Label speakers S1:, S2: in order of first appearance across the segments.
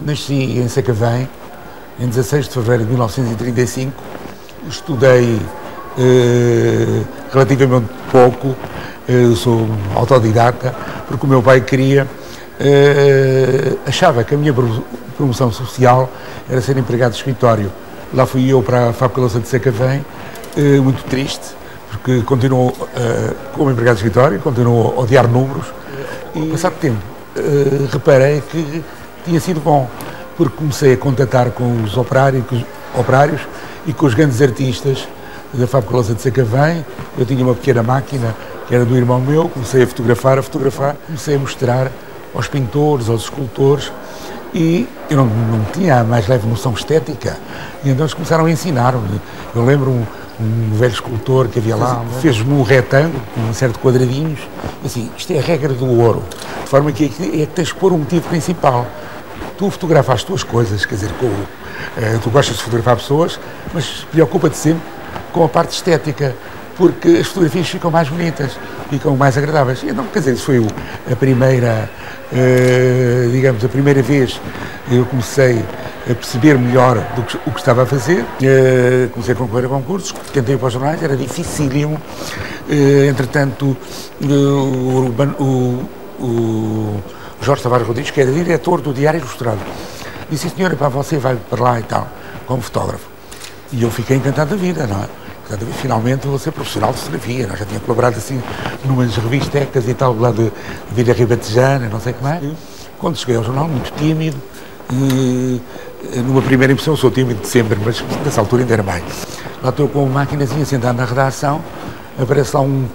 S1: Nasci em Sacavém, em 16 de fevereiro de 1935. Estudei relativamente pouco, sou autodidata, porque o meu pai queria, achava que a minha promoção social era ser empregado de escritório. Lá fui eu para a Fábrica Louça de Sacavém, muito triste, porque continuo como empregado de escritório, continuo a odiar números, e passado tempo reparei que tinha sido bom, porque comecei a contatar com os operários e com os grandes artistas da Fábrica Louça de Sacavém. Eu tinha uma pequena máquina que era do irmão meu, comecei a fotografar, comecei a mostrar aos pintores, aos escultores, e eu não tinha a mais leve noção estética, e então eles começaram a ensinar-me. Eu lembro um velho escultor que havia lá, fez-me um retângulo com um certo de quadradinhos, assim, isto é a regra do ouro, de forma que é que tens de pôr um motivo principal. Tu fotografas as tuas coisas, quer dizer, tu gostas de fotografar pessoas, mas preocupa-te sempre com a parte estética, porque as fotografias ficam mais bonitas, ficam mais agradáveis. Então, quer dizer, isso foi a primeira, digamos, a primeira vez que eu comecei a perceber melhor o que estava a fazer. Comecei a concorrer a concursos, tentei ir para os jornais, era dificílimo. Entretanto, o Jorge Tavares Rodrigues, que era diretor do Diário Ilustrado, disse: senhora, para você vai para lá e tal, como fotógrafo. E eu fiquei encantado da vida, não é? Portanto, finalmente vou ser profissional de fotografia. Eu já tinha colaborado assim numas revistecas e tal, lá de Vila Ribatejana, não sei o que mais. Quando cheguei ao jornal, muito tímido, numa primeira impressão sou tímido de sempre, mas nessa altura ainda era mais. Lá estou com uma maquinazinha sentado na redação, aparece lá um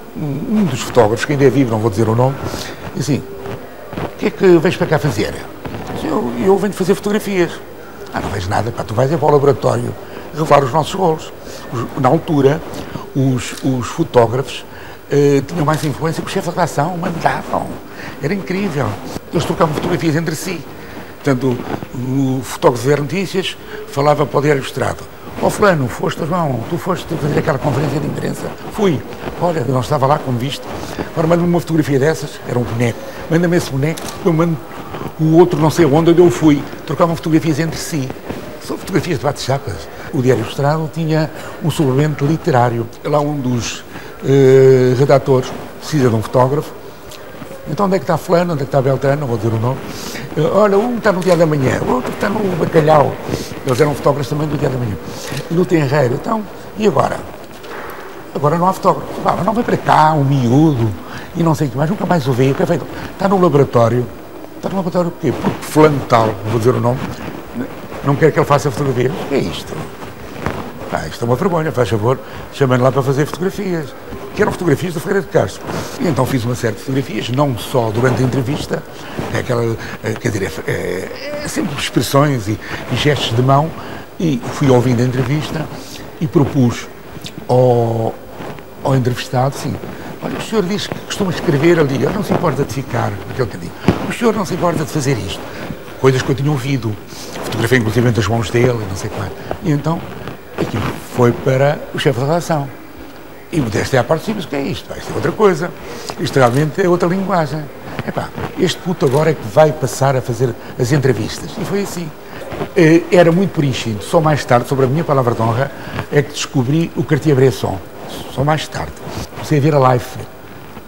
S1: dos fotógrafos, que ainda é vivo, não vou dizer o nome, e assim: o que é que vens para cá fazer? Eu venho fazer fotografias. Não vejo nada, pá, tu vais para o laboratório revelar os nossos rolos. Na altura, os fotógrafos tinham mais influência que o chefe de redação, mandavam. Era incrível. Eles trocavam fotografias entre si. Portanto, o fotógrafo de notícias falava para o Diário Ilustrado: ó fulano, foste, João, tu foste fazer aquela conferência de imprensa? Fui. Olha, eu não estava lá, como viste. Agora manda-me uma fotografia dessas, era um boneco. Manda-me esse boneco, eu mando o outro não sei onde eu fui. Trocavam fotografias entre si. São fotografias de bate-chapas. O Diário Ilustrado tinha um suplemento literário. Lá um dos redatores precisa de um fotógrafo. Então onde é que está fulano, onde é que está Beltrano, não vou dizer o nome. Olha, um está no Diário da Manhã, o outro está no Bacalhau. Eles eram fotógrafos também do Diário da Manhã. E no Tenreiro, então, e agora? Agora não há fotógrafo. Mas não vem para cá, um miúdo, e não sei o que mais, nunca mais o veio. Está no laboratório. Está no laboratório porquê? Porque fulano tal, não vou dizer o nome, não quer que ele faça fotografia. O que é isto? Isto é uma vergonha, faz favor, chamando lá para fazer fotografias. Que eram fotografias da Ferreira de Castro. E então fiz uma série de fotografias, não só durante a entrevista, quer dizer, é sempre expressões e gestos de mão, e fui ouvindo a entrevista e propus ao entrevistado, sim: olha, o senhor diz que costuma escrever ali, não se importa de ficar naquele cantinho, o senhor não se importa de fazer isto. Coisas que eu tinha ouvido, fotografei inclusive as mãos dele, não sei como. E então, aquilo foi para o chefe da redação. E modéstia à parte, mas o que é isto? Isto é outra coisa. Isto realmente é outra linguagem. Este puto agora é que vai passar a fazer as entrevistas. E foi assim. Era muito preenchido. Só mais tarde, sobre a minha palavra de honra, é que descobri o Cartier-Bresson. Só mais tarde. Comecei a ver a Life.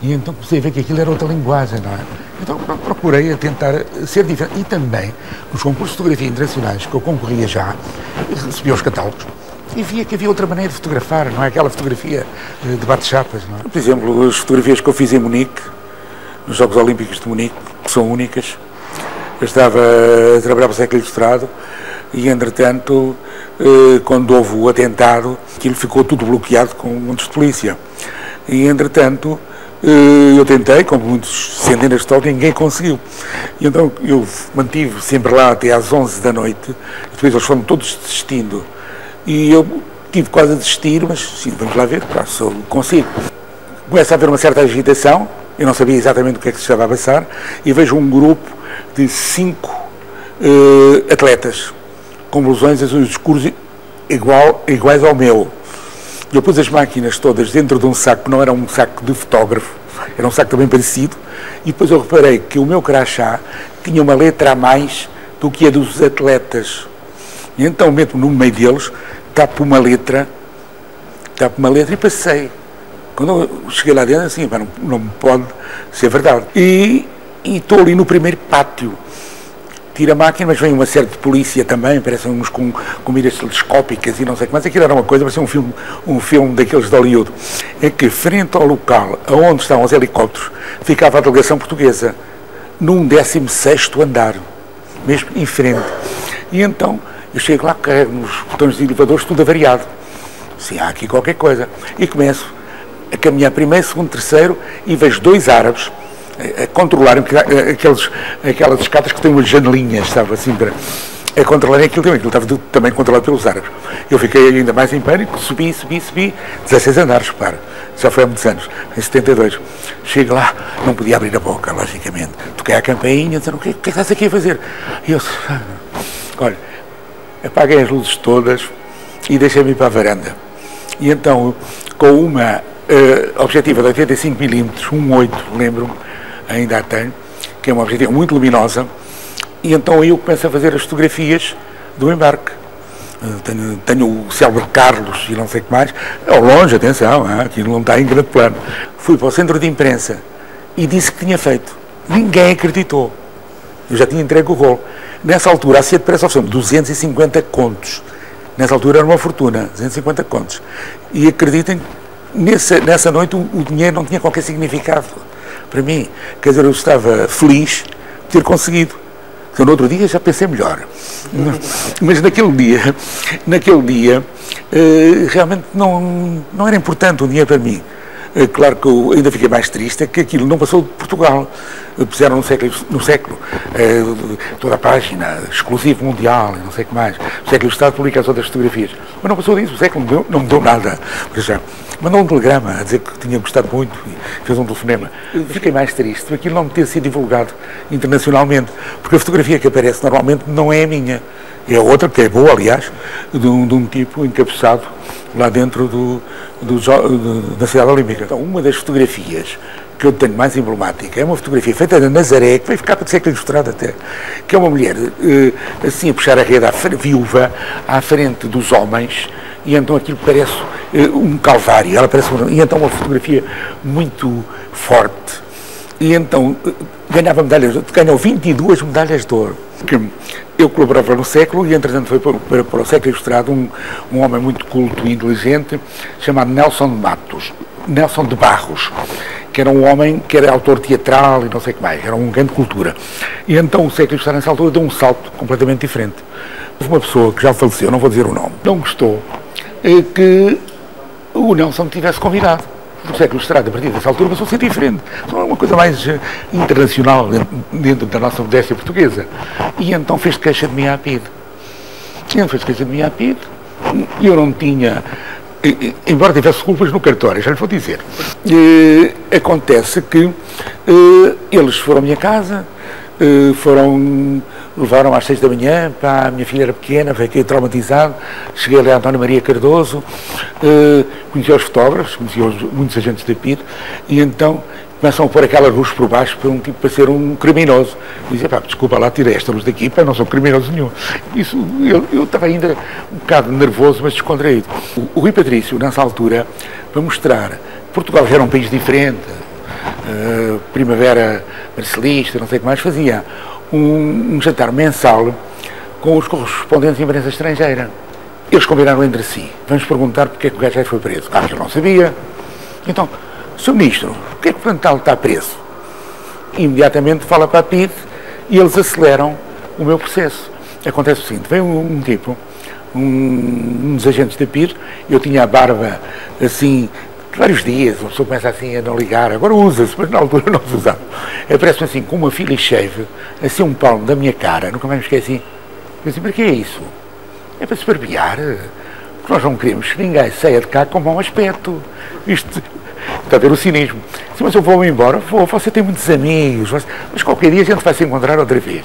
S1: E então comecei a ver que aquilo era outra linguagem, não é? Então procurei a tentar ser diferente. E também, nos concursos de fotografia internacionais que eu concorria já, recebia os catálogos e via que havia outra maneira de fotografar, não é aquela fotografia de bate-chapas, não é? Por exemplo, as fotografias que eu fiz em Munique, nos Jogos Olímpicos de Munique, que são únicas. Eu estava a trabalhar para o Século Ilustrado e, entretanto, quando houve o atentado, aquilo ficou tudo bloqueado com montes de polícia. E, entretanto, eu tentei, com muitos centenas de toques, ninguém conseguiu. E então eu mantive sempre lá até às 11 da noite, depois eles foram todos desistindo. E eu tive quase a desistir, mas sim, vamos lá ver, se eu consigo. Começa a haver uma certa agitação, eu não sabia exatamente o que é que se estava a passar, e vejo um grupo de 5 atletas, com blusões azuis escuros iguais ao meu. Eu pus as máquinas todas dentro de um saco, que não era um saco de fotógrafo, era um saco também parecido, e depois eu reparei que o meu crachá tinha uma letra a mais do que a dos atletas. E então meto-me no meio deles, tapo uma letra e passei. Quando eu cheguei lá dentro, assim, não pode ser verdade. E estou ali no primeiro pátio. Tiro a máquina, mas vem uma série de polícia também, parecem uns com miras telescópicas e não sei o que mais. Aquilo era uma coisa, parecia um filme daqueles de Hollywood. É que, frente ao local onde estavam os helicópteros, ficava a delegação portuguesa, num 16º andar, mesmo em frente. E então, eu chego lá, carrego nos botões de elevadores, tudo avariado. Sim, há aqui qualquer coisa. E começo a caminhar primeiro, segundo, terceiro, e vejo 2 árabes a controlarem aquelas escadas que têm umas janelinhas, sabe, assim, a controlarem aquilo também. Aquilo estava também controlado pelos árabes. Eu fiquei ainda mais em pânico, subi, 16 andares, repara. Já foi há muitos anos, em 72. Chego lá, não podia abrir a boca, logicamente. Toquei a campainha, disseram, o que é que estás aqui a fazer? E eu, olha, apaguei as luzes todas e deixei-me ir para a varanda. E então, com uma objetiva de 85mm, 1.8, lembro-me, ainda a tenho, que é uma objetiva muito luminosa, e então eu começo a fazer as fotografias do embarque. Tenho o célebre Carlos e não sei o que mais, ao longe, atenção, aquilo não está em grande plano. Fui para o centro de imprensa e disse que tinha feito. Ninguém acreditou. Eu já tinha entregue o rolo. Nessa altura, a Associação de Pressa ofereceu 250 contos. Nessa altura era uma fortuna, 250 contos. E acreditem, nessa noite o dinheiro não tinha qualquer significado para mim. Quer dizer, eu estava feliz de ter conseguido. Então, no outro dia já pensei melhor. Mas naquele dia realmente não era importante o dinheiro para mim. Claro que eu ainda fiquei mais triste, é que aquilo não passou de Portugal. Puseram no século toda a página, exclusivo mundial, e não sei o que mais. O século do Estado publica as outras fotografias. Mas não passou disso, o século não me deu nada. Já mandou um telegrama a dizer que tinha gostado muito e fez um telefonema. Fiquei mais triste por aquilo não ter sido divulgado internacionalmente, porque a fotografia que aparece normalmente não é a minha. É outra, que é boa, aliás, de um tipo encabeçado lá dentro da cidade olímpica. Então, uma das fotografias que eu tenho mais emblemática é uma fotografia feita na Nazaré, que vai ficar para ser ilustrada até, que é uma mulher assim a puxar a rede viúva à frente dos homens, e então aquilo parece um calvário, e então uma fotografia muito forte. E então ganhou 22 medalhas de ouro. Eu colaborava no século e, entretanto, foi para o século ilustrado um homem muito culto e inteligente chamado Nelson de Barros, que era um homem que era autor teatral e não sei o que mais, era um grande cultura. E então o século ilustrado nessa altura deu um salto completamente diferente. Houve uma pessoa que já faleceu, não vou dizer o nome, não gostou que o Nelson me tivesse convidado. O século ilustrado, a partir dessa altura, passou a ser diferente. É uma coisa mais internacional dentro da nossa modéstia portuguesa. E então fez queixa de mim à PIDE. E eu não tinha, embora tivesse culpas no cartório, já lhe vou dizer. Acontece que eles foram à minha casa, levaram às 6 da manhã, a minha filha era pequena, fiquei traumatizado, cheguei ali a António Maria Cardoso, conheci os fotógrafos, conheci muitos agentes da PIDE, e então começam a pôr aquela luz por baixo para um tipo para ser um criminoso. Eu dizia, desculpa lá, tirei esta luz daqui, não sou criminoso nenhum. Isso, eu estava ainda um bocado nervoso, mas descontraído. O Rui Patrício, nessa altura, para mostrar que Portugal já era um país diferente, primavera marcelista, não sei o que mais, fazia um jantar mensal com os correspondentes de imprensa estrangeira. Eles combinaram entre si, vamos perguntar porque é que o gajo foi preso. Eu não sabia. Então, Sr. Ministro, porque é que o Plantal está preso? Imediatamente fala para a PIDE e eles aceleram o meu processo. Acontece o seguinte, veio um tipo, um dos agentes da PIDE, eu tinha a barba assim, vários dias, uma pessoa começa assim a não ligar, agora usa-se, mas na altura não se usava. Aparece-me assim, com uma fila shave, assim um palmo da minha cara, nunca mais me esqueci. Eu disse, para que é isso? É para se barbear, porque nós não queremos que ninguém saia de cá com mau aspecto. Isto está a ver o cinismo. Mas eu vou embora, você tem muitos amigos, mas qualquer dia a gente vai se encontrar outra vez.